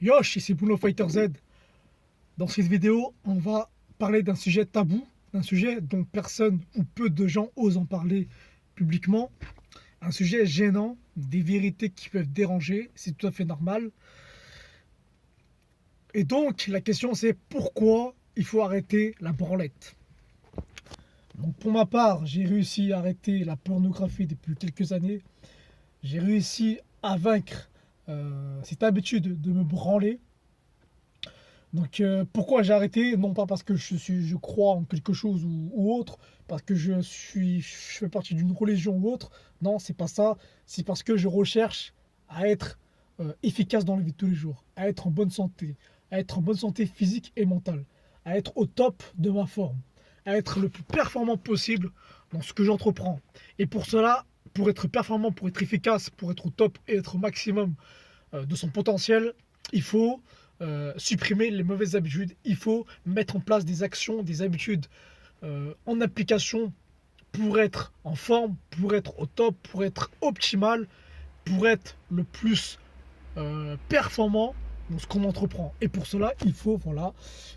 Yosh, ici Bruno Fighter Z. Dans cette vidéo, on va parler d'un sujet tabou, d'un sujet dont personne ou peu de gens osent en parler publiquement, un sujet gênant, des vérités qui peuvent déranger, c'est tout à fait normal. Et donc, la question c'est pourquoi il faut arrêter la branlette. Donc, pour ma part, j'ai réussi à arrêter la pornographie depuis quelques années. J'ai réussi à vaincre cette habitude de me branler. Donc pourquoi j'ai arrêté? Non pas parce que je crois en quelque chose ou autre, parce que je fais partie d'une religion ou autre. Non, c'est pas ça. C'est parce que je recherche à être efficace dans la vie de tous les jours, à être en bonne santé physique et mentale, à être au top de ma forme, à être le plus performant possible dans ce que j'entreprends. Et pour cela, pour être performant, pour être efficace, pour être au top et être au maximum de son potentiel, il faut supprimer les mauvaises habitudes, il faut mettre en place des actions, des habitudes en application pour être en forme, pour être au top, pour être optimal, pour être le plus performant dans ce qu'on entreprend. Et pour cela, il faut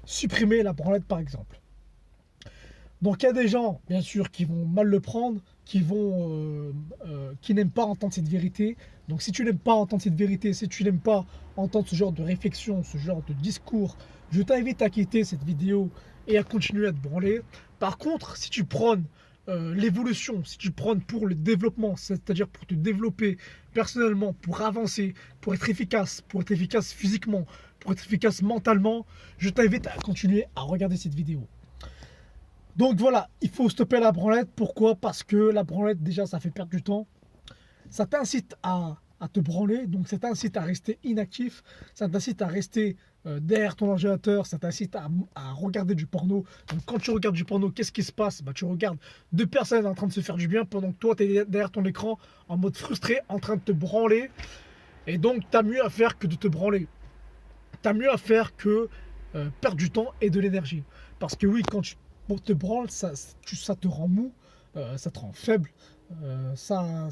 supprimer la branlette par exemple. Donc il y a des gens, bien sûr, qui vont mal le prendre, qui n'aiment pas entendre cette vérité. Donc si tu n'aimes pas entendre cette vérité, si tu n'aimes pas entendre ce genre de réflexion, ce genre de discours, je t'invite à quitter cette vidéo et à continuer à te branler. Par contre, si tu prônes l'évolution, si tu prônes pour le développement, c'est-à-dire pour te développer personnellement, pour être efficace physiquement, pour être efficace mentalement, je t'invite à continuer à regarder cette vidéo. Donc voilà, il faut stopper la branlette. Pourquoi? Parce que la branlette, déjà, ça fait perdre du temps. Ça t'incite à te branler, donc ça t'incite à rester inactif, ça t'incite à rester derrière ton ordinateur, ça t'incite à regarder du porno. Donc quand tu regardes du porno, qu'est-ce qui se passe? Tu regardes deux personnes en train de se faire du bien pendant que toi, tu es derrière ton écran en mode frustré, en train de te branler. Et donc, tu as mieux à faire que de te branler. Tu as mieux à faire que perdre du temps et de l'énergie. Parce que oui, quand tu te branles, ça te rend mou, ça te rend faible, ça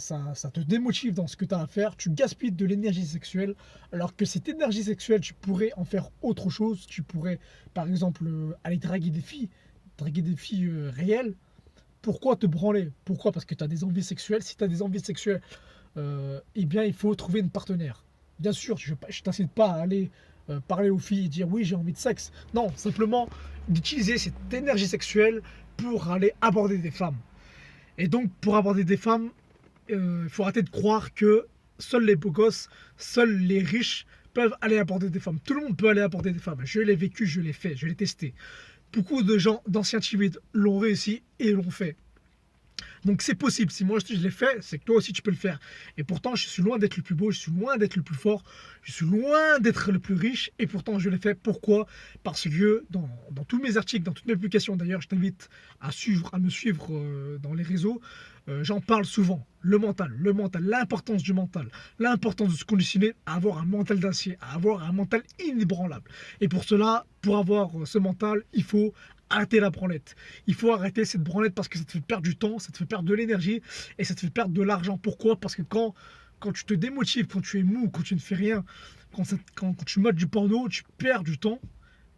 te démotive dans ce que tu as à faire, tu gaspilles de l'énergie sexuelle, alors que cette énergie sexuelle, tu pourrais en faire autre chose, tu pourrais par exemple aller draguer des filles réelles. Pourquoi te branler? Pourquoi? Parce que tu as des envies sexuelles. Si tu as des envies sexuelles, eh bien il faut trouver une partenaire. Bien sûr, je ne t'incite pas à aller parler aux filles et dire oui j'ai envie de sexe. Non, simplement d'utiliser cette énergie sexuelle pour aller aborder des femmes. Et donc pour aborder des femmes, il faut arrêter de croire que seuls les beaux gosses, seuls les riches peuvent aller aborder des femmes. Tout le monde peut aller aborder des femmes. Je l'ai vécu, je l'ai fait, je l'ai testé. Beaucoup de gens d'anciens timides l'ont réussi et l'ont fait. Donc c'est possible, si moi je l'ai fait, c'est que toi aussi tu peux le faire. Et pourtant je suis loin d'être le plus beau, je suis loin d'être le plus fort, je suis loin d'être le plus riche, et pourtant je l'ai fait. Pourquoi? Parce que dans tous mes articles, dans toutes mes publications d'ailleurs, je t'invite à me suivre dans les réseaux, j'en parle souvent. Le mental, l'importance du mental, l'importance de se conditionner à avoir un mental d'acier, à avoir un mental inébranlable. Et pour cela, pour avoir ce mental, il faut arrêter la branlette. Il faut arrêter cette branlette parce que ça te fait perdre du temps, ça te fait perdre de l'énergie et ça te fait perdre de l'argent. Pourquoi? Parce que quand tu te démotives, quand tu es mou, quand tu ne fais rien, quand tu mates du porno, tu perds du temps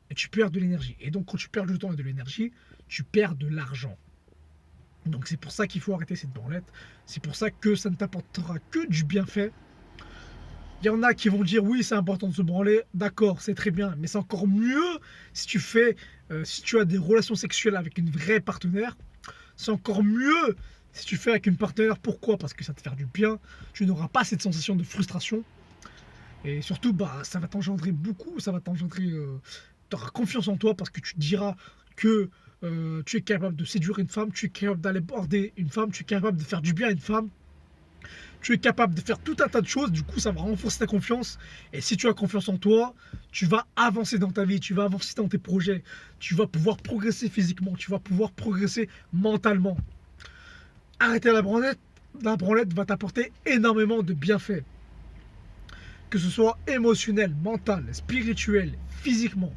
et tu perds de l'énergie. Et donc quand tu perds du temps et de l'énergie, tu perds de l'argent. Donc c'est pour ça qu'il faut arrêter cette branlette. C'est pour ça que ça ne t'apportera que du bienfait. Il y en a qui vont dire oui, c'est important de se branler. D'accord, c'est très bien, mais c'est encore mieux si tu as des relations sexuelles avec une vraie partenaire. C'est encore mieux si tu fais avec une partenaire. Pourquoi? Parce que ça te fait du bien. Tu n'auras pas cette sensation de frustration. Et surtout, ça va t'engendrer beaucoup. Ça va t'engendrer. Tu auras confiance en toi parce que tu te diras que tu es capable de séduire une femme, tu es capable d'aller border une femme, tu es capable de faire du bien à une femme. Tu es capable de faire tout un tas de choses, du coup ça va renforcer ta confiance. Et si tu as confiance en toi, tu vas avancer dans ta vie, tu vas avancer dans tes projets, tu vas pouvoir progresser physiquement, tu vas pouvoir progresser mentalement. Arrêter la branlette va t'apporter énormément de bienfaits. Que ce soit émotionnel, mental, spirituel, physiquement.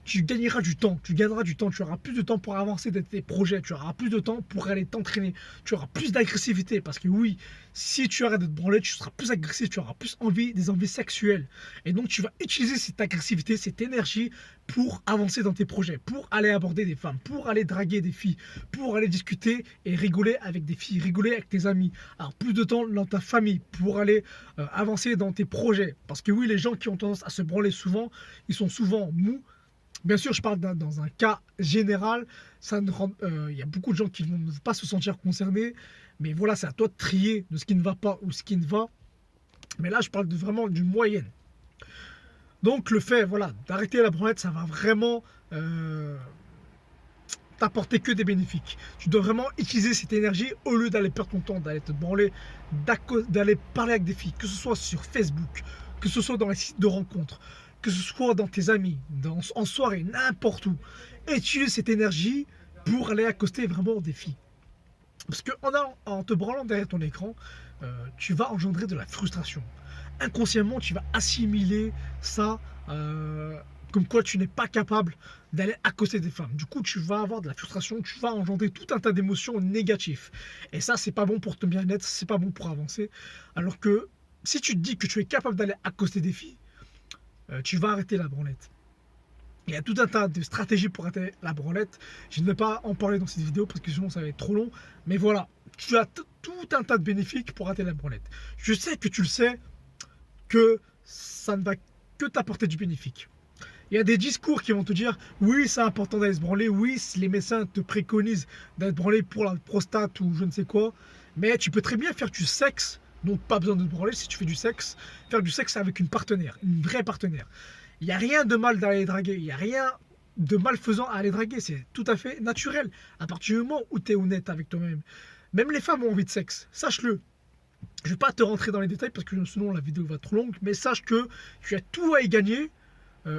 tu gagneras du temps, tu gagneras du temps, tu auras plus de temps pour avancer dans tes projets, tu auras plus de temps pour aller t'entraîner, tu auras plus d'agressivité parce que oui, si tu arrêtes de te branler, tu seras plus agressif, tu auras plus envie, des envies sexuelles. Et donc tu vas utiliser cette agressivité, cette énergie pour avancer dans tes projets, pour aller aborder des femmes, pour aller draguer des filles, pour aller discuter et rigoler avec des filles, rigoler avec tes amis. Alors plus de temps dans ta famille pour aller avancer dans tes projets. Parce que oui, les gens qui ont tendance à se branler souvent, ils sont souvent mous. Bien sûr, je parle dans un cas général. Il y a beaucoup de gens qui ne vont pas se sentir concernés. Mais voilà, c'est à toi de trier de ce qui ne va pas ou ce qui ne va. Mais là, je parle vraiment d'une moyenne. Donc, le fait voilà, d'arrêter la branlette, ça va vraiment t'apporter que des bénéfices. Tu dois vraiment utiliser cette énergie au lieu d'aller perdre ton temps, d'aller te branler, d'aller parler avec des filles, que ce soit sur Facebook, que ce soit dans les sites de rencontres, que ce soit dans tes amis, en soirée, n'importe où. Et utilise cette énergie pour aller accoster vraiment des filles. Parce qu'en te branlant derrière ton écran, tu vas engendrer de la frustration. Inconsciemment, tu vas assimiler ça comme quoi tu n'es pas capable d'aller accoster des femmes. Du coup, tu vas avoir de la frustration, tu vas engendrer tout un tas d'émotions négatives. Et ça, c'est pas bon pour ton bien-être, c'est pas bon pour avancer. Alors que si tu te dis que tu es capable d'aller accoster des filles, tu vas arrêter la branlette. Il y a tout un tas de stratégies pour arrêter la branlette. Je ne vais pas en parler dans cette vidéo parce que sinon ça va être trop long. Mais voilà, tu as tout un tas de bénéfices pour arrêter la branlette. Je sais que tu le sais, que ça ne va que t'apporter du bénéfice. Il y a des discours qui vont te dire oui, c'est important d'aller se branler, oui, les médecins te préconisent d'être branlé pour la prostate ou je ne sais quoi, mais tu peux très bien faire du sexe, donc pas besoin de te branler si tu fais du sexe, faire du sexe avec une partenaire, une vraie partenaire. Il n'y a rien de mal d'aller draguer, il n'y a rien de malfaisant à aller draguer, c'est tout à fait naturel, à partir du moment où tu es honnête avec toi-même. Même les femmes ont envie de sexe, sache-le. Je ne vais pas te rentrer dans les détails parce que sinon la vidéo va trop longue, mais sache que tu as tout à y gagner.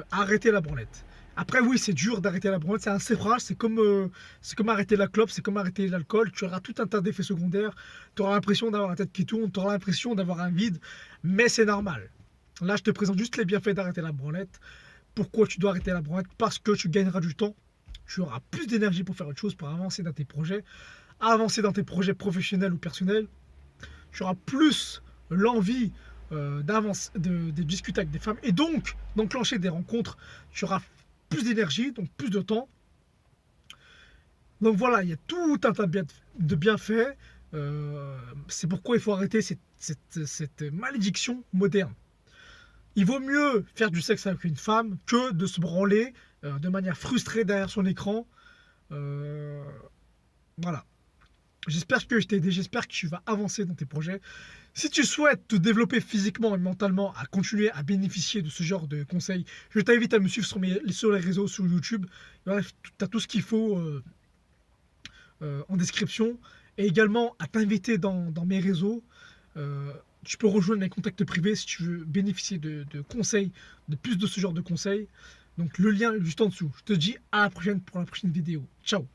Arrêter la branlette. Après oui, c'est dur d'arrêter la branlette, c'est un sévrage, c'est comme arrêter la clope, c'est comme arrêter l'alcool, tu auras tout un tas d'effets secondaires, tu auras l'impression d'avoir la tête qui tourne, tu auras l'impression d'avoir un vide, mais c'est normal. Là, je te présente juste les bienfaits d'arrêter la branlette. Pourquoi tu dois arrêter la branlette? Parce que tu gagneras du temps, tu auras plus d'énergie pour faire autre chose, pour avancer dans tes projets, professionnels ou personnels, tu auras plus l'envie de discuter avec des femmes et donc d'enclencher des rencontres. Tu auras plus d'énergie, donc plus de temps. Donc voilà, il y a tout un tas de bienfaits. C'est pourquoi il faut arrêter cette malédiction moderne. Il vaut mieux faire du sexe avec une femme que de se branler de manière frustrée derrière son écran. Voilà. J'espère que je t'ai aidé, j'espère que tu vas avancer dans tes projets. Si tu souhaites te développer physiquement et mentalement, à continuer à bénéficier de ce genre de conseils, je t'invite à me suivre sur les réseaux, sur YouTube. Bref, tu as tout ce qu'il faut en description. Et également à t'inviter dans mes réseaux. Tu peux rejoindre mes contacts privés si tu veux bénéficier de conseils, de plus de ce genre de conseils. Donc le lien est juste en dessous. Je te dis à la prochaine pour la prochaine vidéo. Ciao!